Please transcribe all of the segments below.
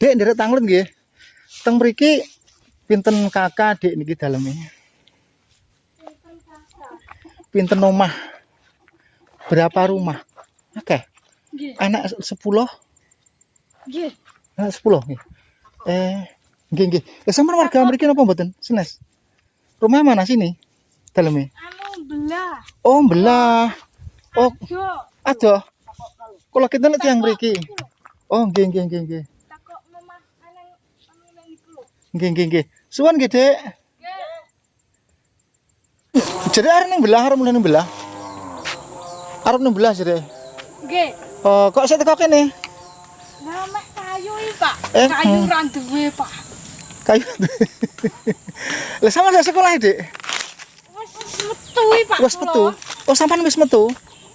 Dek nderek tanglet nggih. Teng mriki pinten kakak Dek niki daleme? Pinten omah? Berapa rumah? Oke. Nggih. Anak 10? Nggih. Anak 10 nggih. Nggih nggih. Sampeyan warga mriki napa mboten? Senes. Rumah mana sini? Daleme. Anu belah. Oh, belah. Oh, Yo. adoh. Kula kinten tiyang mriki. Oh, nggih nggih nggih nggih. Takok memah aneng nang iku lho. Nggih nggih nggih. Suwun nggih, Dek. Nggih. Jadi arep ning belah, arep mulai ning belah. Arep ning belah jere. Nggih. Oh, kok saya teko kene? Lah mek kayu iki, Pak. Eh, Kayu ra duwe, Pak. Kayu. Lah sama sak sekolah, Dek. Wis metu iki, Pak. Wis metu. Oh, sampean wis metu.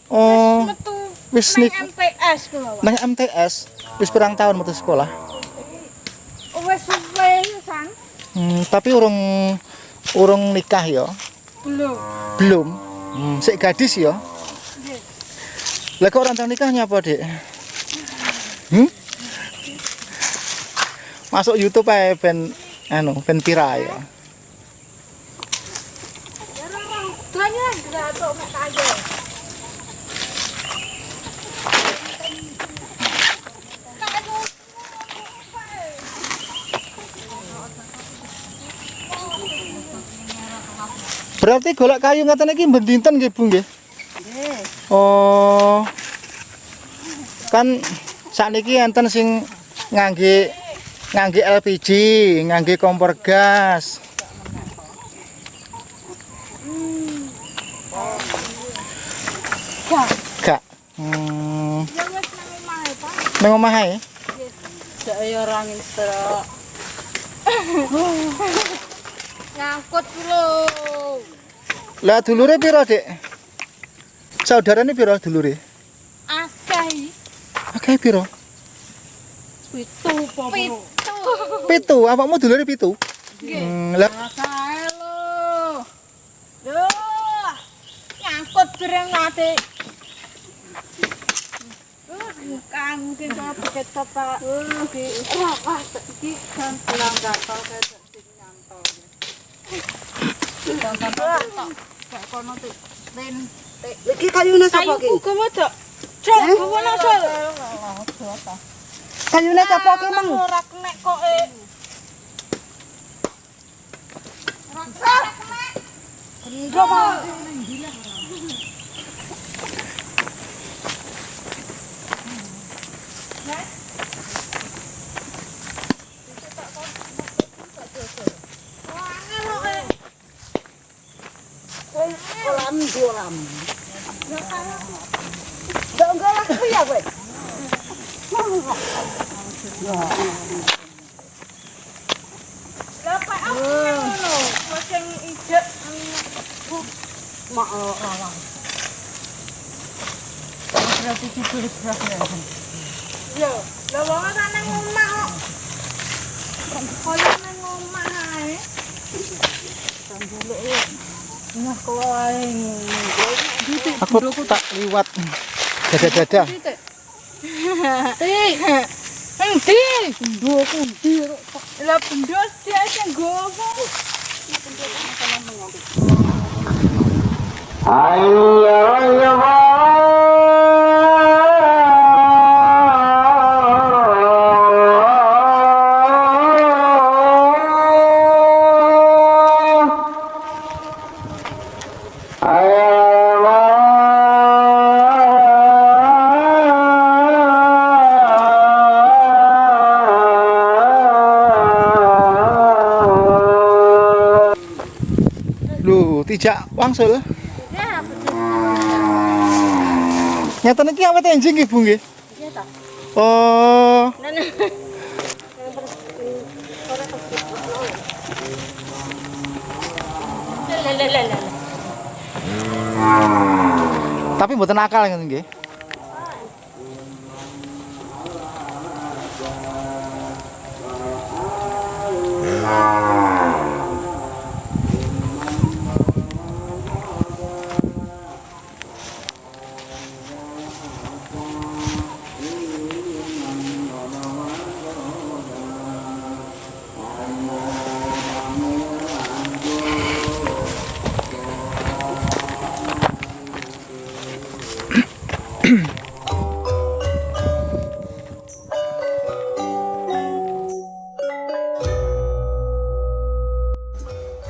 Oh, Metu. wis Nang nik MTS kula, Pak. nang MTS. Wis pirang tahun metu sekolah. Wis suwe san. Tapi urung nikah ya. Belum. Belum. Sik gadis ya. Nggih. Lah kok rancang nikahnya apa, Dek? Masuk YouTube ae ben ben viral ya. Ya ora banyak gratok mek kayu. Berarti golek kayu ngaten iki ben dinten nggih, Bu nggih? Nggih. Oh. Kan sakniki enten sing ngangge LPG, ngangge kompor gas. Gak. Gak. Ya wis nang omahe, Pak. Nang omah ae. Gak ya ora ngintrok. Nyangkut lho. Lah dulure pira, Dek? Saudarane pira dulure? Akeh. Akeh pira? Pitu apa? Pitu, awakmu dulure pitu? Nggih. Lah Kae lho. Lho. Nyangkut dereng ate. Bukan mungkin kalau pakai Pak. Di ora iki kan pulang gatal kae sing nyantol. Gak kono tuh. Den. Iki kayune sapa Kayu ki? ku modok. Cok, gowono sol. Kayune sapa ki mang? Ora kenek kok e. Ora kenek. Ndok. Kolam kolam. Ndak enggak lah kuwi ya kowe. Lah Pak aku ngono. Sing ijek Mak ora. berarti ditulis berapa. Yo, lah wong ora nang omah kok. Kaya nang omah ae. Nah, kok ae. aku tak liwat dada-dada. Endi? Bendhoku ndi kok. Lah bendho dia sing gowo. Lho, tijak wangsul. Ya, betul. Nyata niki awet enjing nggih, Bu nggih. Iya ta. Oh, tapi mboten akal ngoten nggih.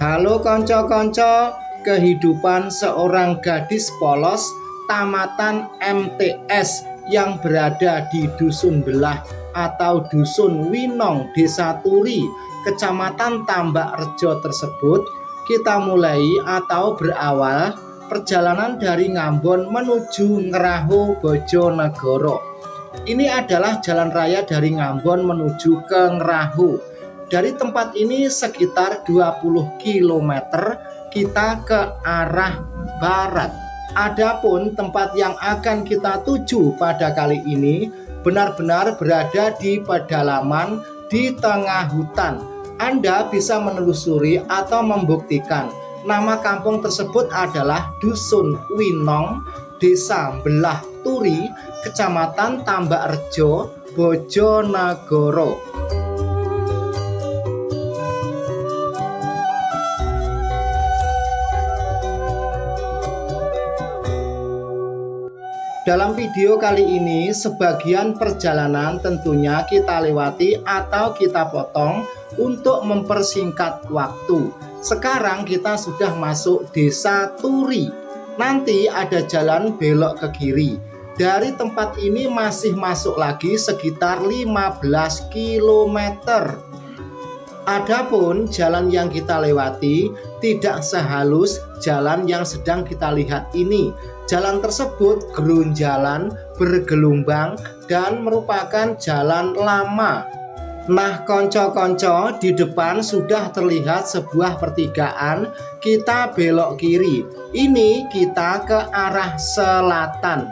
Halo konco-konco, kehidupan seorang gadis polos tamatan MTS yang berada di Dusun Belah atau Dusun Winong, Desa Turi, Kecamatan Tambak Rejo tersebut kita mulai atau berawal perjalanan dari Ngambon menuju Ngeraho Bojonegoro. Ini adalah jalan raya dari Ngambon menuju ke Ngeraho. Dari tempat ini sekitar 20 km kita ke arah barat. Adapun tempat yang akan kita tuju pada kali ini benar-benar berada di pedalaman di tengah hutan. Anda bisa menelusuri atau membuktikan nama kampung tersebut adalah Dusun Winong, Desa Belah Turi, Kecamatan Tambak Rejo, Bojonegoro. Dalam video kali ini, sebagian perjalanan tentunya kita lewati atau kita potong untuk mempersingkat waktu. Sekarang kita sudah masuk Desa Turi. Nanti ada jalan belok ke kiri. Dari tempat ini masih masuk lagi sekitar 15 km. Adapun jalan yang kita lewati tidak sehalus jalan yang sedang kita lihat ini. Jalan tersebut gerunjalan, bergelombang, dan merupakan jalan lama. Nah konco-konco, di depan sudah terlihat sebuah pertigaan. Kita belok kiri. Ini kita ke arah selatan.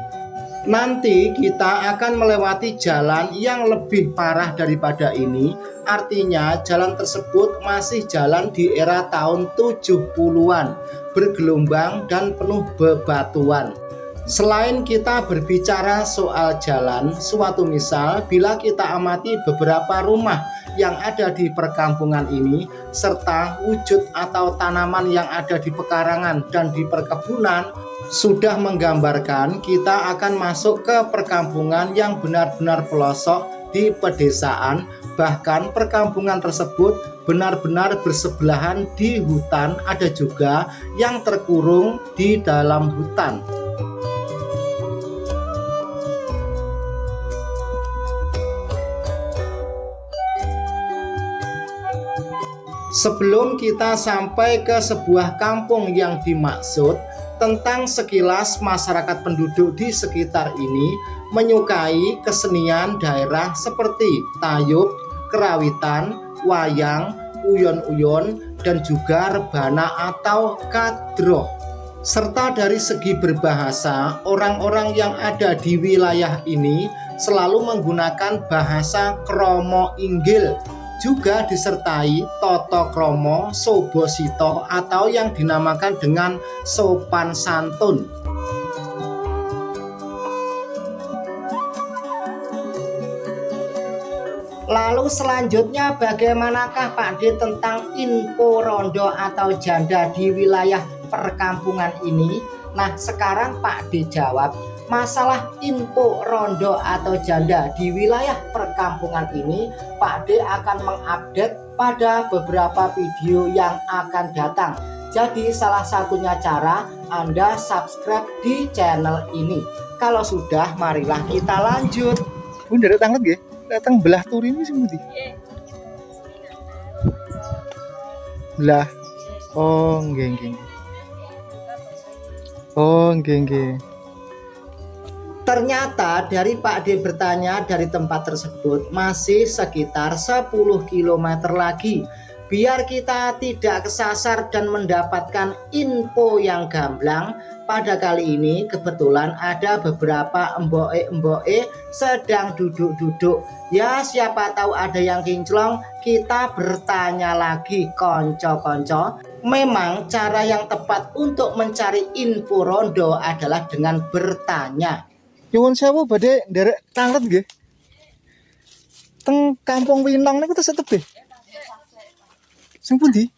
Nanti kita akan melewati jalan yang lebih parah daripada ini. Artinya jalan tersebut masih jalan di era tahun 70-an, bergelombang dan penuh bebatuan. Selain kita berbicara soal jalan, suatu misal bila kita amati beberapa rumah yang ada di perkampungan ini serta wujud atau tanaman yang ada di pekarangan dan di perkebunan sudah menggambarkan kita akan masuk ke perkampungan yang benar-benar pelosok di pedesaan. Bahkan perkampungan tersebut benar-benar bersebelahan di hutan, ada juga yang terkurung di dalam hutan. Sebelum kita sampai ke sebuah kampung yang dimaksud, tentang sekilas masyarakat penduduk di sekitar ini menyukai kesenian daerah seperti tayub, kerawitan, wayang, uyon-uyon, dan juga rebana atau kadroh. Serta dari segi berbahasa, orang-orang yang ada di wilayah ini selalu menggunakan bahasa kromo inggil, juga disertai toto kromo, sobosito, atau yang dinamakan dengan sopan santun. Lalu selanjutnya bagaimanakah Pak D tentang info rondo atau janda di wilayah perkampungan ini? Nah sekarang Pak D jawab, masalah info rondo atau janda di wilayah perkampungan ini Pak D akan mengupdate pada beberapa video yang akan datang. Jadi salah satunya cara Anda subscribe di channel ini. Kalau sudah, marilah kita lanjut. Bun dari tanglet nggih? Datang Belah Turi ini sing pundi? Belah. Oh, nggih nggih. Oh, nggih nggih. Ternyata dari Pak D bertanya dari tempat tersebut masih sekitar 10 km lagi. Biar kita tidak kesasar dan mendapatkan info yang gamblang, pada kali ini kebetulan ada beberapa emboe-emboe sedang duduk-duduk. Ya siapa tahu ada yang kinclong, kita bertanya lagi konco-konco. Memang cara yang tepat untuk mencari info rondo adalah dengan bertanya. Nyuwun sewu badhe nderek tanglet nggih. Teng Kampung Winong niku tesih tebih. Sing pundi?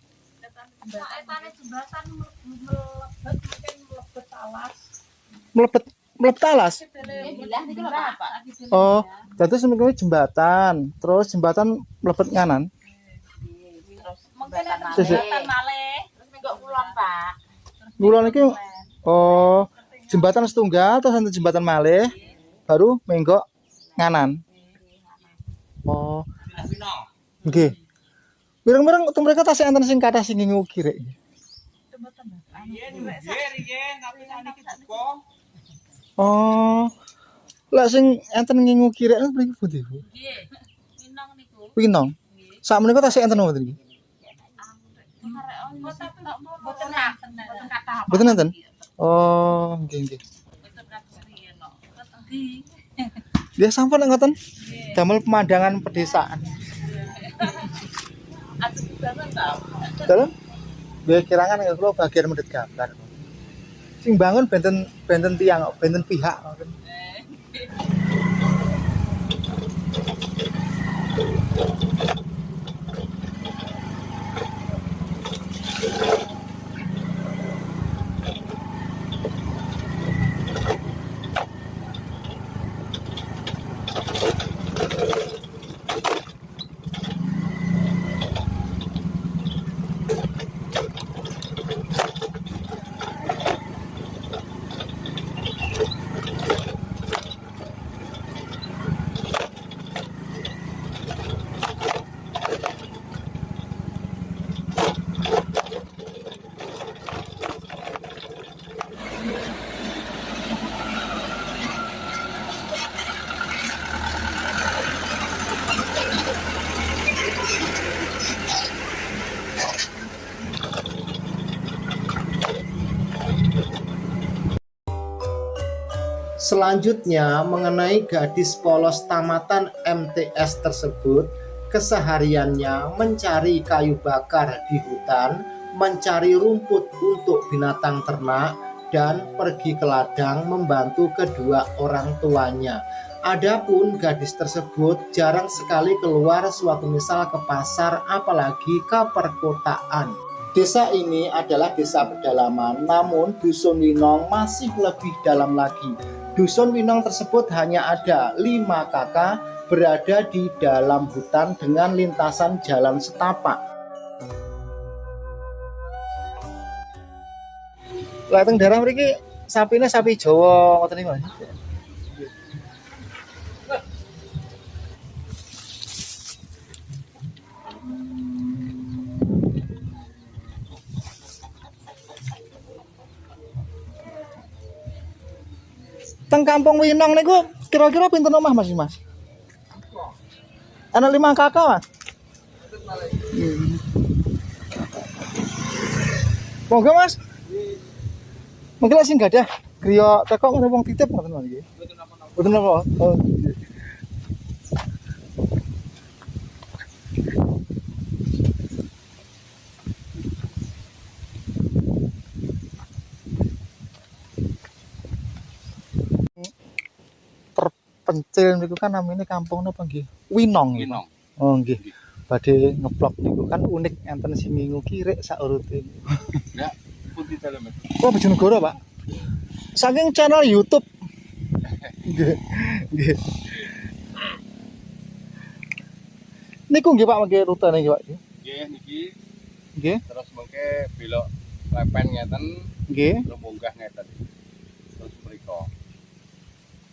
Mlebet alas. Oh, dados menika jembatan, terus jembatan mlebet nganan. Jembatan malih. Pak. Kulon iki oh, jembatan setunggal terus nanti jembatan malih baru menggok nganan. Oh. Nggih. Mireng-mireng untuk mereka tasih enten sing kathah sing ngingu kirek. Oh. Lah sing enten ngingu kirek mriki pundi, Bu? Nggih. Minong niku. Winong. Sak menika tasih enten wonten iki. Boten kathah. Mboten enten. Oh, nggih nggih. Boten kathah riyen kok. Ndi? Dia sampun ngoten. Damel pemandangan pedesaan. Aduh banget ta. Dalam nggih kirangan nggih kula bagian medhit gambar. Sing bangun benten tiang kok, benten pihak ngoten. Selanjutnya mengenai gadis polos tamatan MTS tersebut, kesehariannya mencari kayu bakar di hutan, mencari rumput untuk binatang ternak, dan pergi ke ladang membantu kedua orang tuanya. Adapun gadis tersebut jarang sekali keluar suatu misal ke pasar apalagi ke perkotaan. Desa ini adalah desa pedalaman, namun Dusun Winong masih lebih dalam lagi. Dusun Winong tersebut hanya ada 5 kakak berada di dalam hutan dengan lintasan jalan setapak. Lah teng daerah mriki sapine sapi Jawa ngoten niku. Teng Kampung Winong niku kira-kira pinten omah Mas? Ana 5 kakak, Mas. Monggo, Mas. Mungkin sing gadah griya teko ngono wong titip ngoten Mas iki. Mboten napa. Oh. Terpencil niku kan namanya kampung napa nggih? Winong. Winong. Oh nggih. Badhe ngeblok niku kan unik enten sing ngingu kirek sak urute. Ya, putih dalam. Kok Bojonegoro, Pak? Saking channel YouTube. Nggih. Nggih. Niku nggih Pak mengke rutene nggih Pak. Nggih niki Nggih. terus mengke belok lepen ngeten, Nggih. terus munggah ngeten. Terus mriko.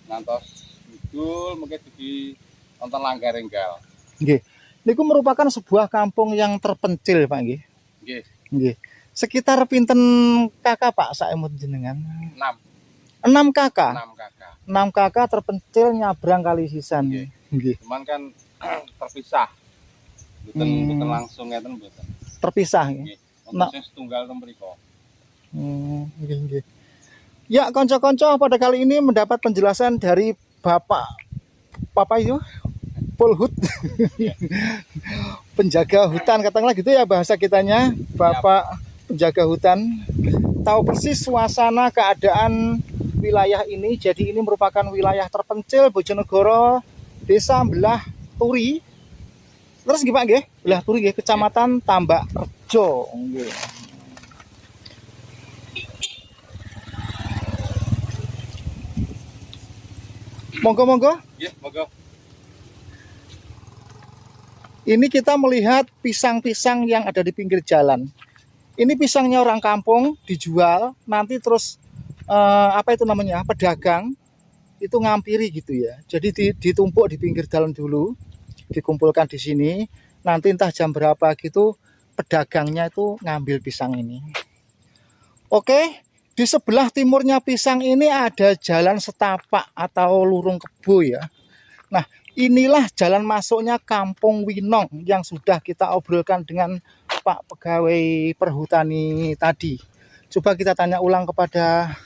Ngantos kidul mengke dugi wonten Langgar Enggal. Nggih. Niku merupakan sebuah kampung yang terpencil, Pak nggih. Nggih, Nggih. Sekitar pinten kakak Pak saemut jenengan? 6 6 kakak. 6 kakak. 6 kakak terpencil nyabrang kali sisan. Nggih. Nggih. Cuman kan terpisah. Mboten langsung ngeten mboten. Terpisah nggih. Nggih. Nah. Wonten sing setunggal ten mriko. Nggih nggih. Ya, kanca-kanca pada kali ini mendapat penjelasan dari Bapak itu Polhut. Penjaga hutan katakanlah gitu ya bahasa kitanya, Bapak penjaga hutan. Tahu persis suasana keadaan wilayah ini. Jadi ini merupakan wilayah terpencil Bojonegoro, Desa Belah Turi. Terus nggih Pak nggih, Belah Turi nggih, Kecamatan Tambak Rejo nggih. Monggo-monggo. Nggih, monggo. Ini kita melihat pisang-pisang yang ada di pinggir jalan. Ini pisangnya orang kampung dijual, nanti terus apa itu namanya, pedagang itu ngampiri gitu ya. Jadi ditumpuk di pinggir jalan dulu, dikumpulkan di sini. Nanti entah jam berapa gitu pedagangnya itu ngambil pisang ini. Oke, di sebelah timurnya pisang ini ada jalan setapak atau lurung kebo ya. Nah, inilah jalan masuknya Kampung Winong yang sudah kita obrolkan dengan Pak Pegawai Perhutani tadi. Coba kita tanya ulang kepada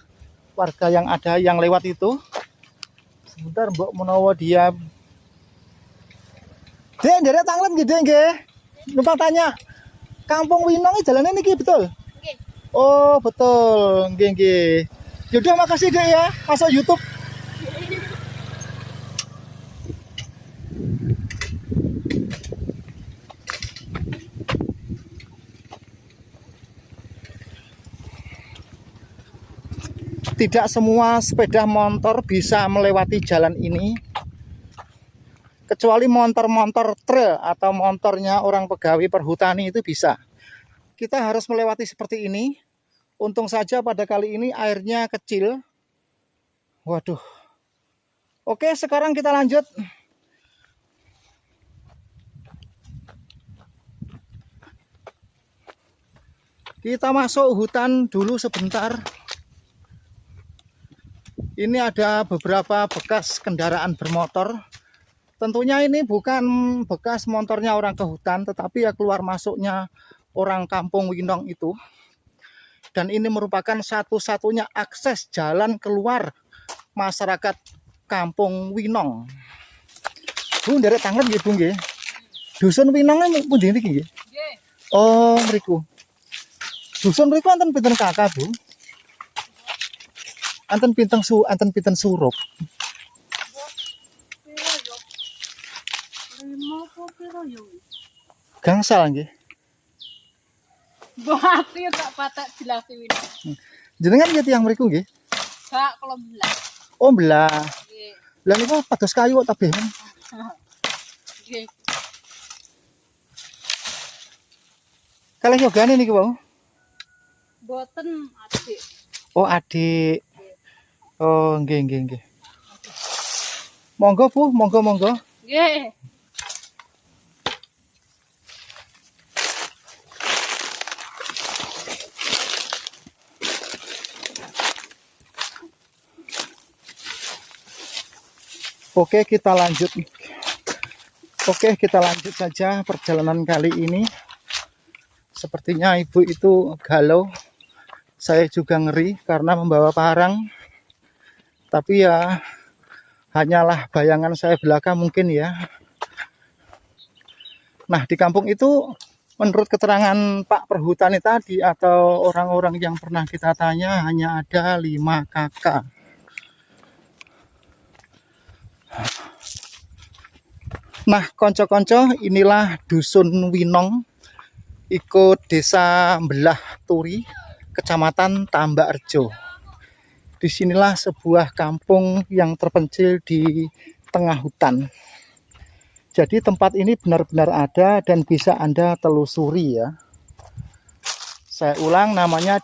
warga yang ada yang lewat itu. Sebentar Mbok menawa dia. Dek, nderek tanglet nggih, Dek nggih. Numpang tanya. Kampung Winong ini jalannya niki betul? Nggih. Oh, betul. Nggih, nggih. Yaudah makasih Dek ya, masuk YouTube. Tidak semua sepeda motor bisa melewati jalan ini, kecuali motor-motor trail atau motornya orang pegawai perhutani itu bisa. Kita harus melewati seperti ini. Untung saja pada kali ini airnya kecil. Waduh. Oke, sekarang kita lanjut. Kita masuk hutan dulu sebentar. Ini ada beberapa bekas kendaraan bermotor. Tentunya ini bukan bekas motornya orang ke hutan, tetapi ya keluar masuknya orang Kampung Winong itu. Dan ini merupakan satu-satunya akses jalan keluar masyarakat Kampung Winong. Bu, nderek tangan nggih, Bu nggih. Dusun Winong ini pundi niki nggih? Nggih. Oh, mriku. Dusun mriku wonten pinten kakak, Bu? Anten pinten surup. Gangsal nggih. Bahasi tak patek jelasin ini. Jenengan nggih tiyang mriku nggih? Kak kalau belas. Oh, belah. Nggih. Lah niku pados kayu kok tabeh. Nggih. Kalih yogane niki wau. Boten adik. Oh, adik. Oh, nggih nggih nggih. Monggo Bu, monggo monggo. Nggih. Oke, kita lanjut. Oke, kita lanjut saja perjalanan kali ini. Sepertinya ibu itu galau. Saya juga ngeri karena membawa parang. Tapi ya hanyalah bayangan saya belaka mungkin ya. Nah, di kampung itu menurut keterangan Pak Perhutani tadi atau orang-orang yang pernah kita tanya hanya ada 5 kakak. Nah, konco-konco, inilah Dusun Winong, ikut Desa Mbelah Turi, Kecamatan Tambakrejo. Disinilah sebuah kampung yang terpencil di tengah hutan. Jadi tempat ini benar-benar ada dan bisa Anda telusuri ya. Saya ulang, namanya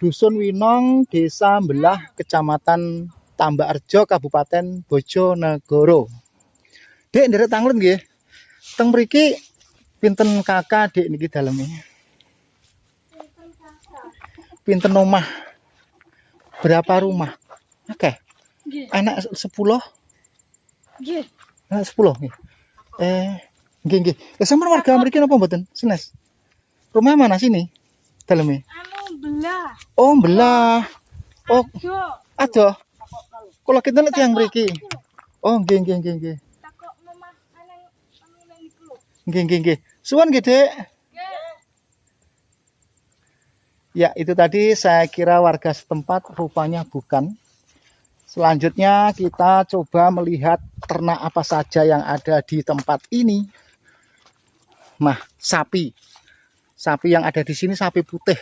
Dusun Winong, Desa Mbelah, Kecamatan Tambakrejo, Kabupaten Bojonegoro. Dek, nderek tanglet nggih. Teng mriki pinten kakak Dek niki daleme? Pinten omah? Berapa rumah? Oke. Nggih. Anak 10? Nggih. Anak 10 nggih. Nggih nggih. Sampeyan warga mriki napa mboten? Sines. Rumah mana sini? Daleme? Anu belah. Oh, belah. Oh, Yo. adoh. Kula kinten nek tiyang mriki. Oh, nggih nggih nggih nggih. Takok mamah anang nang iku. Nggih nggih nggih. Suwun nggih, Dek. Ya, itu tadi saya kira warga setempat, rupanya bukan. Selanjutnya kita coba melihat ternak apa saja yang ada di tempat ini. Nah, sapi. Sapi yang ada di sini sapi putih.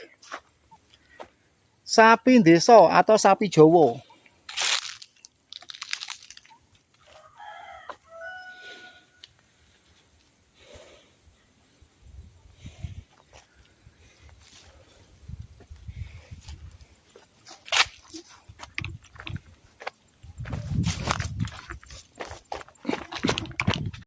Sapi Deso atau sapi Jowo.